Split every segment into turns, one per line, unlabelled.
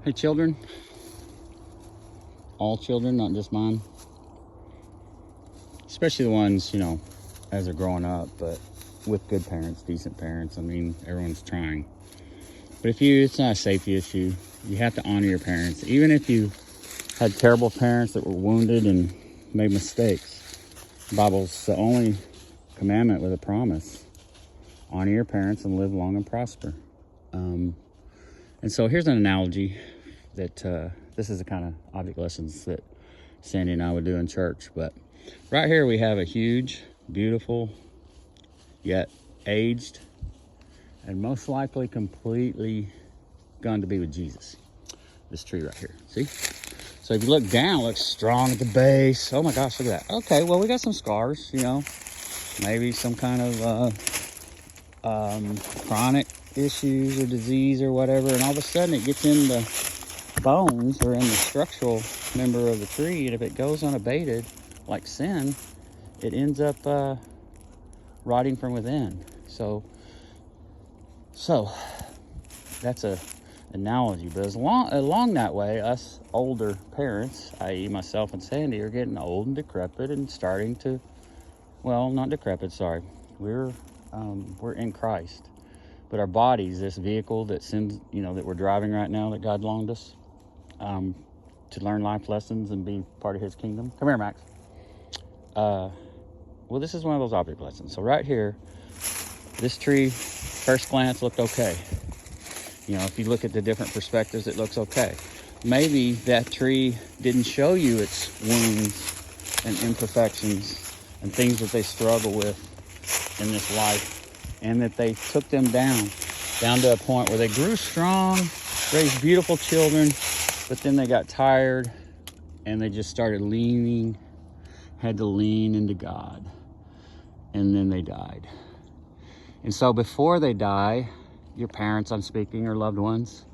Hey, children. All children, not just mine. Especially the ones, as they're growing up, but with good parents, decent parents. I mean, everyone's trying. But it's not a safety issue. You have to honor your parents. Even if you had terrible parents that were wounded and made mistakes, the Bible's the only commandment with a promise. Honor your parents and live long and prosper. And so here's an analogy that this is the kind of object lessons that Sandy and I would do in church. But right here we have a huge, beautiful, yet aged, and most likely completely gone to be with Jesus. This tree right here, see? So if you look down, it looks strong at the base. Oh my gosh, look at that. Okay, well, we got some scars, maybe some kind of chronic issues or disease or whatever, and all of a sudden it gets in the bones or in the structural member of the tree, and if it goes unabated, like sin, it ends up rotting from within. So that's a analogy. But along that way, us older parents, i.e. myself and Sandy, are getting old and decrepit and starting to, well, not decrepit, sorry. We're in Christ. But our bodies, this vehicle that sends, that we're driving right now, that God loaned us to learn life lessons and be part of his kingdom. Come here, Max. Well, this is one of those object lessons. So right here, this tree, first glance, looked okay. If you look at the different perspectives, it looks okay. Maybe that tree didn't show you its wounds and imperfections and things that they struggle with in this life, and that they took them down to a point where they grew strong, raised beautiful children, but then they got tired and they just started had to lean into God, and then they died. And so before they die, your parents, I'm speaking, or loved ones,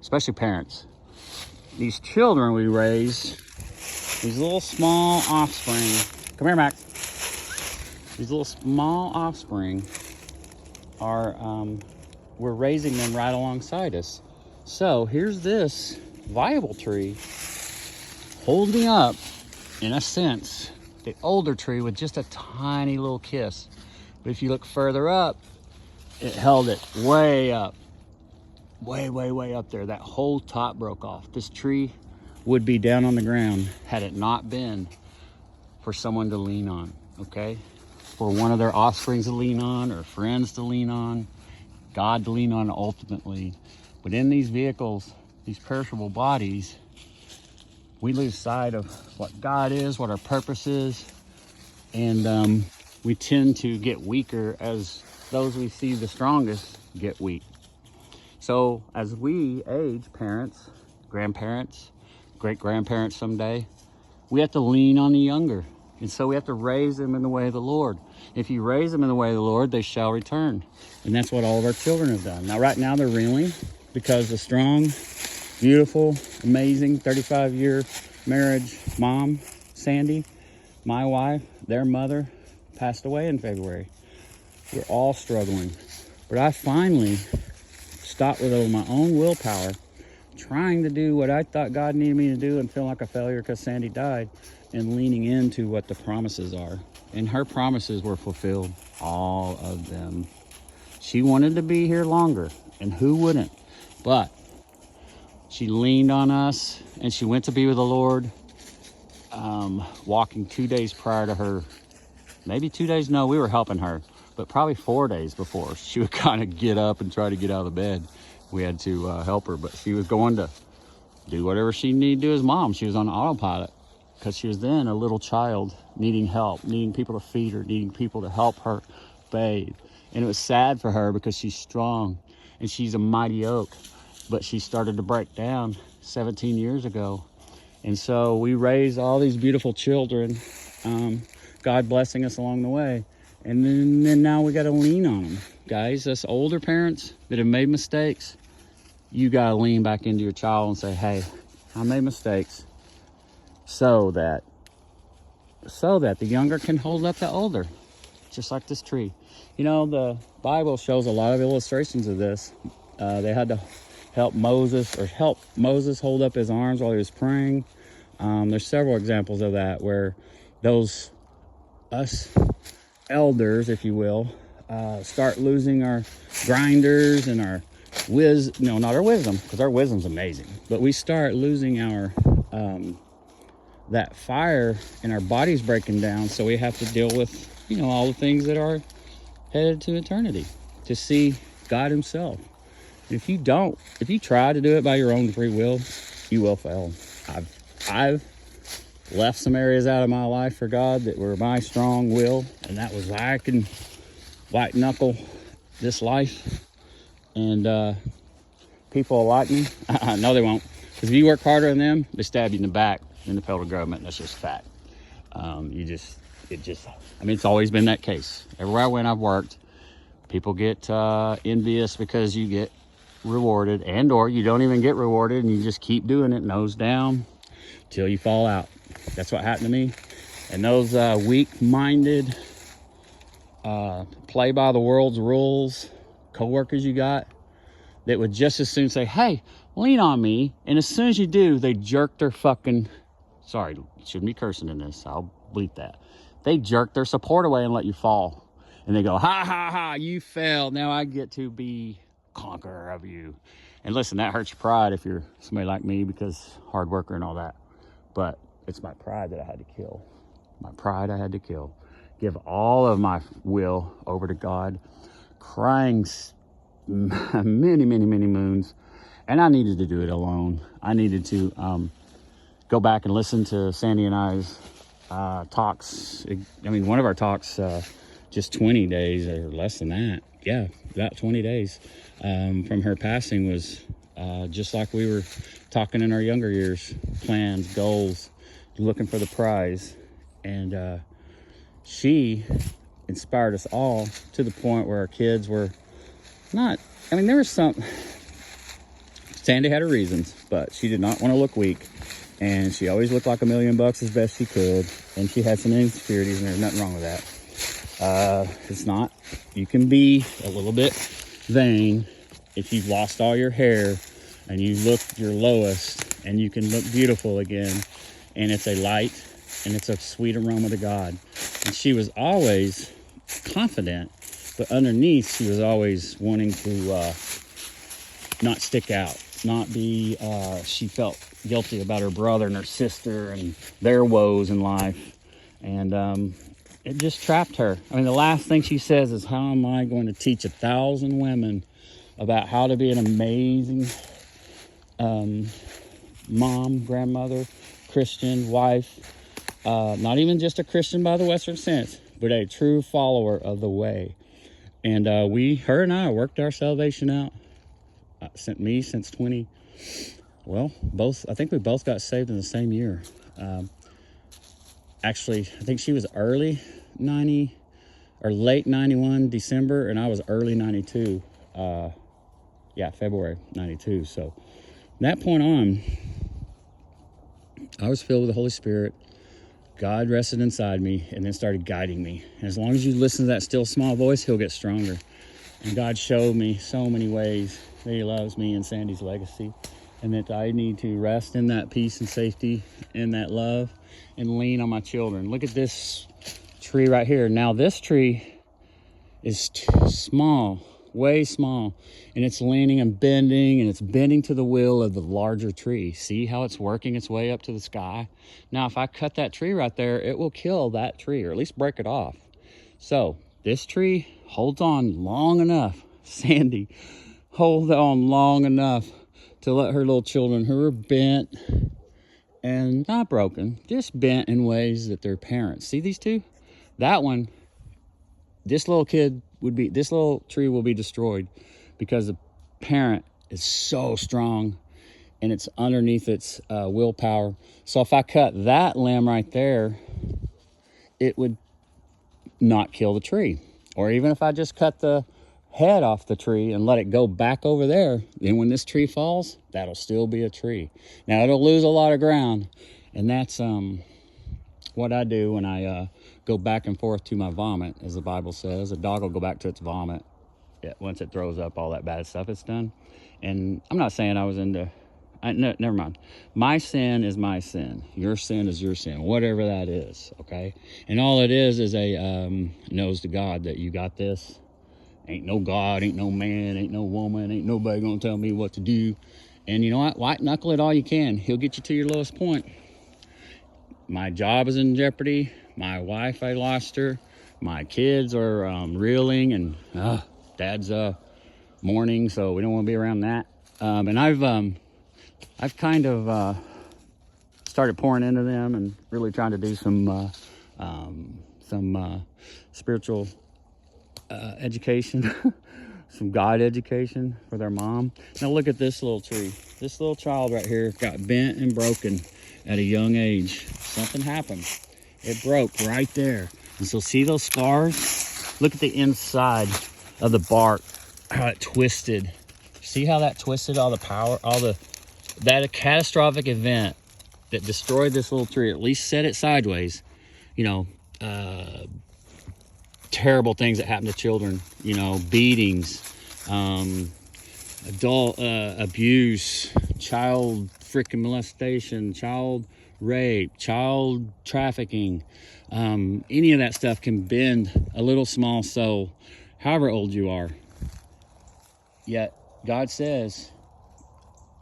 especially parents, these children we raise, these little small offspring, come here, Max. These little small offspring are, we're raising them right alongside us. So here's this viable tree holding up, in a sense, the older tree with just a tiny little kiss. But if you look further up, it held it way up, way up there. That whole top broke off. This tree would be down on the ground had it not been for someone to lean on, okay? For one of their offsprings to lean on, or friends to lean on, God to lean on ultimately. But in these vehicles, these perishable bodies, we lose sight of what God is, what our purpose is, and we tend to get weaker as those we see the strongest get weak. So as we age, parents, grandparents, great-grandparents someday, we have to lean on the younger. And so we have to raise them in the way of the Lord. If you raise them in the way of the Lord, they shall return. And that's what all of our children have done. Now, right now, they're reeling because the strong, beautiful, amazing 35-year marriage mom, Sandy, my wife, their mother, passed away in February. We're all struggling. But I finally stopped with my own willpower, trying to do what I thought God needed me to do and feel like a failure because Sandy died, and leaning into what the promises are. And her promises were fulfilled, all of them. She wanted to be here longer, and who wouldn't? But she leaned on us, and she went to be with the Lord, walking 2 days prior to her. Maybe 2 days, no, we were helping her, but probably 4 days before. She would kind of get up and try to get out of bed. We had to help her, but she was going to do whatever she needed to do as mom. She was on autopilot because she was then a little child needing help, needing people to feed her, needing people to help her bathe. And it was sad for her because she's strong and she's a mighty oak, but she started to break down 17 years ago. And so we raised all these beautiful children, God blessing us along the way. And then now we got to lean on them. Guys, us older parents that have made mistakes, you got to lean back into your child and say, hey, I made mistakes, so that the younger can hold up the older, just like this tree. The Bible shows a lot of illustrations of this. They had to help Moses hold up his arms while he was praying. There's several examples of that where us elders, if you will, start losing our grinders and our not our wisdom, because our wisdom's amazing, but we start losing our that fire, and our body's breaking down, so we have to deal with all the things that are headed to eternity, to see God himself. If you try to do it by your own free will, you will fail. I've left some areas out of my life for God that were my strong will, and that was why I can white knuckle this life, and people will like me. No, they won't, because if you work harder than them, they stab you in the back in the federal government. That's just fact. It's always been that case. Everywhere I went, I've worked. People get envious because you get rewarded, or you don't even get rewarded, and you just keep doing it nose down till you fall out. That's what happened to me. And those weak-minded, play by the world's rules co-workers you got that would just as soon say, hey, lean on me, and as soon as you do, they jerk their fucking, sorry, shouldn't be cursing in this, I'll bleep that. They jerk their support away and let you fall. And they go, ha, ha, ha, you failed. Now I get to be conqueror of you. And listen, that hurts your pride if you're somebody like me, because hard worker and all that. But it's my pride that I had to kill. My pride I had to kill. Give all of my will over to God, crying many, many, many moons. And I needed to do it alone. I needed to go back and listen to Sandy and I's talks. One of our talks, just 20 days or less than that. Yeah, about 20 days from her passing was just like we were talking in our younger years. Plans, goals, looking for the prize. And she inspired us all to the point where our kids were not, there was some, Sandy had her reasons, but she did not want to look weak. And she always looked like $1,000,000 as best she could. And she had some insecurities, and there's nothing wrong with that. It's not, you can be a little bit vain if you've lost all your hair and you look your lowest, and you can look beautiful again. And it's a light, and it's a sweet aroma to God. And she was always confident, but underneath she was always wanting to not stick out, not be, she felt guilty about her brother and her sister and their woes in life. And it just trapped her. The last thing she says is, how am I going to teach 1,000 women about how to be an amazing mom, grandmother, Christian, wife, not even just a Christian by the Western sense, but a true follower of the way. And her and I worked our salvation out. Since 20, I think we both got saved in the same year. Actually, I think she was early 90 or late 91 December, and I was early 92, February 92. So from that point on, I was filled with the Holy Spirit. God rested inside me and then started guiding me. And as long as you listen to that still small voice, he'll get stronger. And God showed me so many ways that he loves me and Sandy's legacy, and that I need to rest in that peace and safety and that love and lean on my children. Look at this tree right here. Now this tree is too small, way small, and it's leaning and it's bending to the will of the larger tree. See how it's working its way up to the sky? Now if I cut that tree right there, it will kill that tree, or at least break it off. So this tree holds on long enough, Sandy, hold on long enough to let her little children, who are bent and not broken, just bent in ways that their parents, see these two? That one, this little tree will be destroyed because the parent is so strong and it's underneath its willpower. So if I cut that limb right there, it would not kill the tree. Or even if I just cut the head off the tree and let it go back over there, then when this tree falls, that'll still be a tree. Now it'll lose a lot of ground, and that's what I do when I go back and forth to my vomit. As the Bible says, a dog will go back to its vomit. once it throws up all that bad stuff, it's done. And I'm not saying I was into, no, never mind. My sin is my sin. Your sin is your sin, whatever that is, okay? And all it is a nose to God that you got this. Ain't no God, ain't no man, ain't no woman, ain't nobody gonna tell me what to do. And you know what? White knuckle it all you can. He'll get you to your lowest point. My job is in jeopardy. My wife, I lost her. My kids are reeling, and dad's mourning, so we don't want to be around that. And I've kind of started pouring into them and really trying to do some spiritual education, some God education for their mom. Now look at this little tree. This little child right here got bent and broken at a young age. Something happened. It broke right there. And so see those scars? Look at the inside of the bark, how it twisted. See how that twisted all the power, that a catastrophic event that destroyed this little tree, at least set it sideways, you know, terrible things that happen to children, you know, beatings, adult abuse, child freaking molestation, child rape, child trafficking, any of that stuff can bend a little small soul, however old you are. Yet God says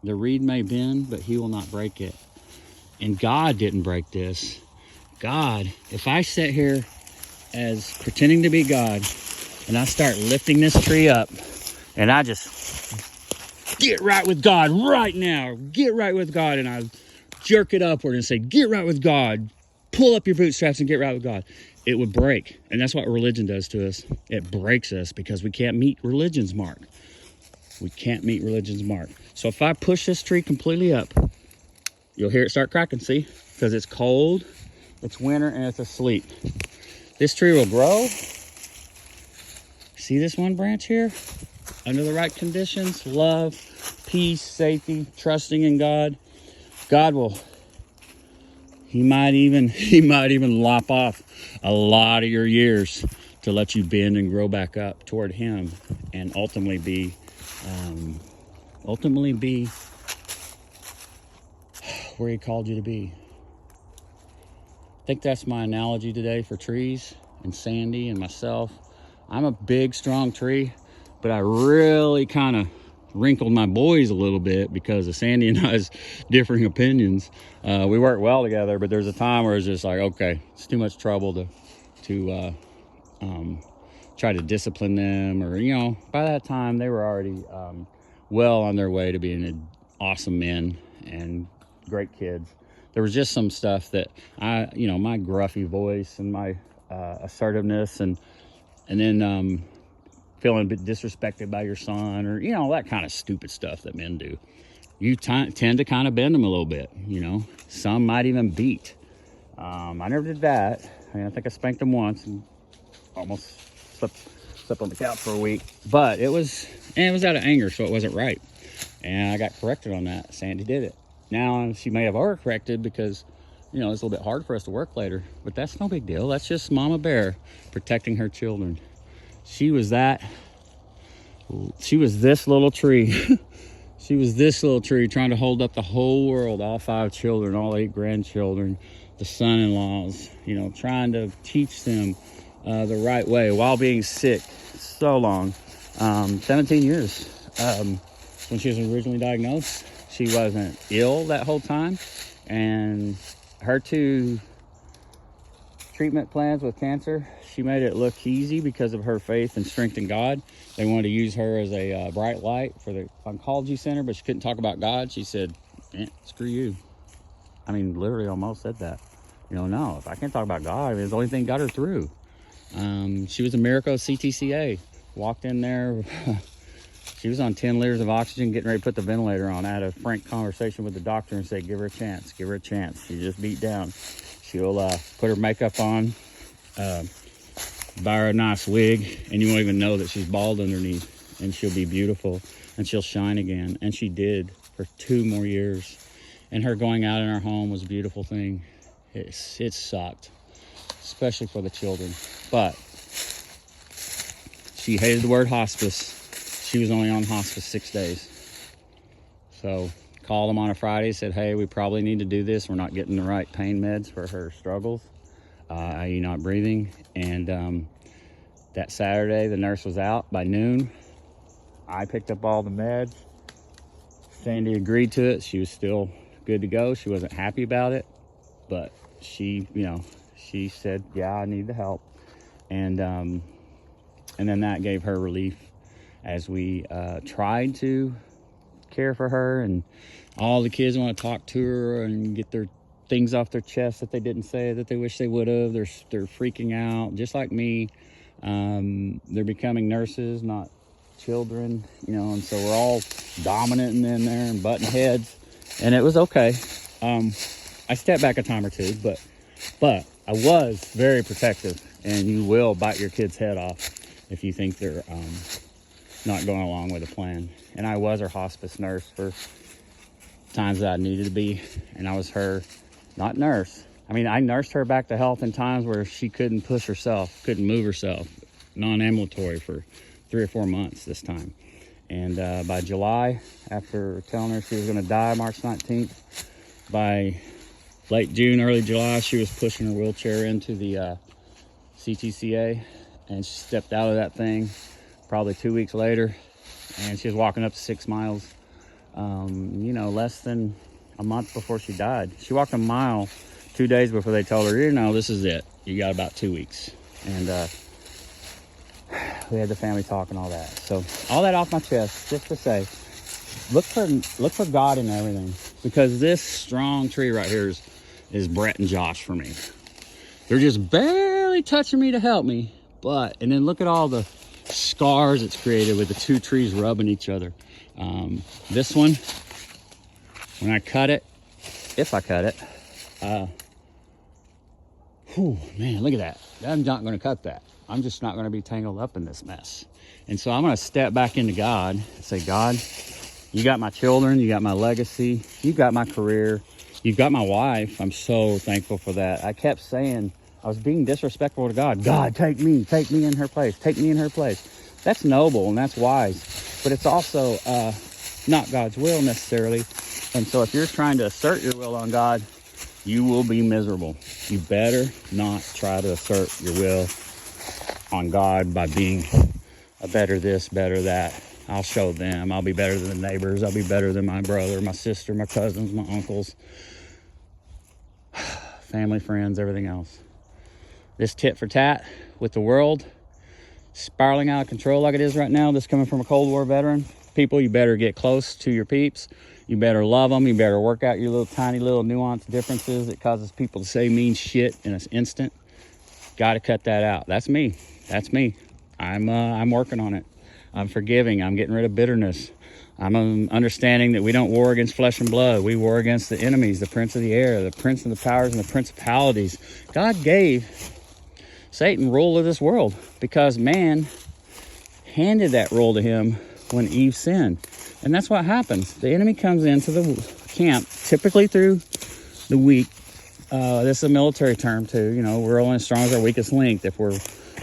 the reed may bend, but he will not break it. And God didn't break this. God, if I sit here as pretending to be God and I start lifting this tree up and I just get right with God right now, get right with God, and I jerk it upward and say, get right with God, pull up your bootstraps and get right with God, it would break. And that's what religion does to us. It breaks us because we can't meet religion's mark. We can't meet religion's mark. So if I push this tree completely up, you'll hear it start cracking, see? Because it's cold, it's winter, and it's asleep. This tree will grow. See this one branch here? Under the right conditions, love, peace, safety, trusting in God. God will, he might even lop off a lot of your years to let you bend and grow back up toward him and ultimately be where he called you to be. I think that's my analogy today for trees and Sandy and myself. I'm a big, strong tree, but I really kind of wrinkled my boys a little bit because of Sandy and I's differing opinions. We work well together, but there's a time where it's just like, okay, it's too much trouble to try to discipline them, or, you know, by that time they were already well on their way to being awesome men and great kids. There was just some stuff that my gruffy voice and my assertiveness and then feeling a bit disrespected by your son, or, you know, that kind of stupid stuff that men do. You tend to kind of bend them a little bit, you know. Some might even beat. I never did that. I mean, I think I spanked them once and almost slept on the couch for a week. But it was out of anger, so it wasn't right. And I got corrected on that. Sandy did it. Now, she may have overcorrected because, you know, it's a little bit hard for us to work later. But that's no big deal. That's just Mama Bear protecting her children. She was this little tree. She was this little tree trying to hold up the whole world, all 5 children, all 8 grandchildren, the son-in-laws, you know, trying to teach them the right way while being sick so long. 17 years. When she was originally diagnosed, she wasn't ill that whole time. And her 2 treatment plans with cancer, she made it look easy because of her faith and strength in God. They wanted to use her as a bright light for the oncology center, but she couldn't talk about God. She said, screw you. I mean, literally almost said that. You know, no, if I can't talk about God, I mean, it's the only thing got her through. She was a miracle CTCA. Walked in there. She was on 10 liters of oxygen, getting ready to put the ventilator on. I had a frank conversation with the doctor and said, give her a chance, give her a chance. She just beat down. She'll put her makeup on, buy her a nice wig, and you won't even know that she's bald underneath. And she'll be beautiful, and she'll shine again. And she did for 2 more years. And her going out in our home was a beautiful thing. It sucked, especially for the children. But She hated the word hospice. She was only on hospice 6 days. So called them on a Friday, said, hey, we probably need to do this. We're not getting the right pain meds for her struggles, i.e. not breathing. And that Saturday, the nurse was out by noon. I picked up all the meds. Sandy agreed to it. She was still good to go. She wasn't happy about it, but she said, yeah, I need the help. And then that gave her relief as we tried to care for her, and all the kids want to talk to her and get their things off their chest that they didn't say that they wish they would have. They're freaking out, just like me. They're becoming nurses, not children, and so we're all dominant in there and butting heads, and it was okay. I stepped back a time or two, but I was very protective, and you will bite your kid's head off if you think they're not going along with the plan. And I was her hospice nurse for times that I needed to be, and I was her, not nurse. I mean, I nursed her back to health in times where she couldn't push herself, couldn't move herself, non-ambulatory for 3 or 4 months this time. And by July, after telling her she was going to die March 19th, by late June, early July, she was pushing her wheelchair into the CTCA, and she stepped out of that thing probably 2 weeks later, and she was walking up to 6 miles, less than a month before she died. She walked a mile 2 days before they told her, this is it. You got about 2 weeks. And we had the family talk and all that. So all that off my chest, just to say, look for God in everything, because this strong tree right here is Brett and Josh for me. They're just barely touching me to help me, and then look at all the scars it's created with the 2 trees rubbing each other. This one, when I cut it, if I cut it, man, look at that. I'm not going to cut that. I'm just not going to be tangled up in this mess. And so I'm going to step back into God and say, God, you got my children, you got my legacy, you got my career, you've got my wife. I'm so thankful for that. I kept saying, I was being disrespectful to God. God, take me in her place, take me in her place. That's noble and that's wise, but it's also not God's will necessarily. And so if you're trying to assert your will on God, you will be miserable. You better not try to assert your will on God by being a better this, better that. I'll show them. I'll be better than the neighbors. I'll be better than my brother, my sister, my cousins, my uncles, family, friends, everything else. This tit for tat with the world spiraling out of control like it is right now, this coming from a Cold War veteran. People, you better get close to your peeps. You better love them. You better work out your little tiny little nuanced differences that causes people to say mean shit in an instant. Got to cut that out. That's me. I'm working on it. I'm forgiving. I'm getting rid of bitterness. I'm understanding that we don't war against flesh and blood. We war against the enemies, the prince of the air, the prince of the powers and the principalities. God gave Satan rule of this world because man handed that role to him when Eve sinned. And that's what happens. The enemy comes into the camp, typically through the weak. This is a military term too. We're only as strong as our weakest link. If we're,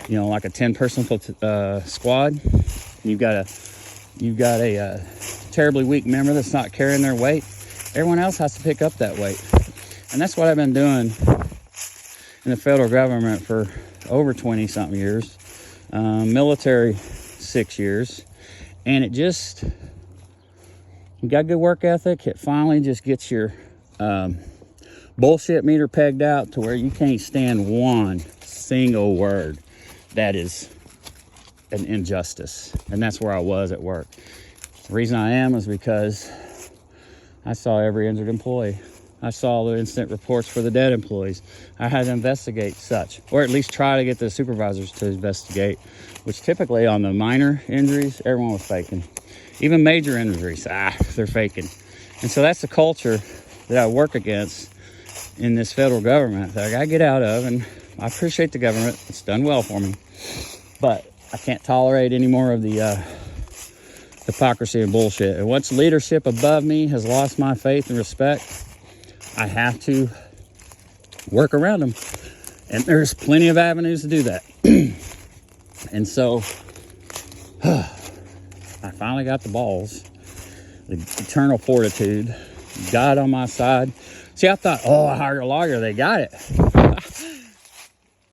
like a 10-person squad, you've got a terribly weak member that's not carrying their weight. Everyone else has to pick up that weight. And that's what I've been doing in the federal government for over 20-something years. Military, 6 years. And it just, you got good work ethic. It finally just gets your bullshit meter pegged out to where you can't stand one single word that is an injustice. And that's where I was at work. The reason I am is because I saw every injured employee. I saw the incident reports for the dead employees. I had to investigate such, or at least try to get the supervisors to investigate, which typically on the minor injuries, everyone was faking. Even major injuries, they're faking. And so that's the culture that I work against in this federal government that I gotta get out of. And I appreciate the government. It's done well for me. But I can't tolerate any more of the hypocrisy and bullshit. And once leadership above me has lost my faith and respect, I have to work around them. And there's plenty of avenues to do that. And so I finally got the balls, the eternal fortitude, God on my side. See, I thought, oh, I hired a lawyer, they got it.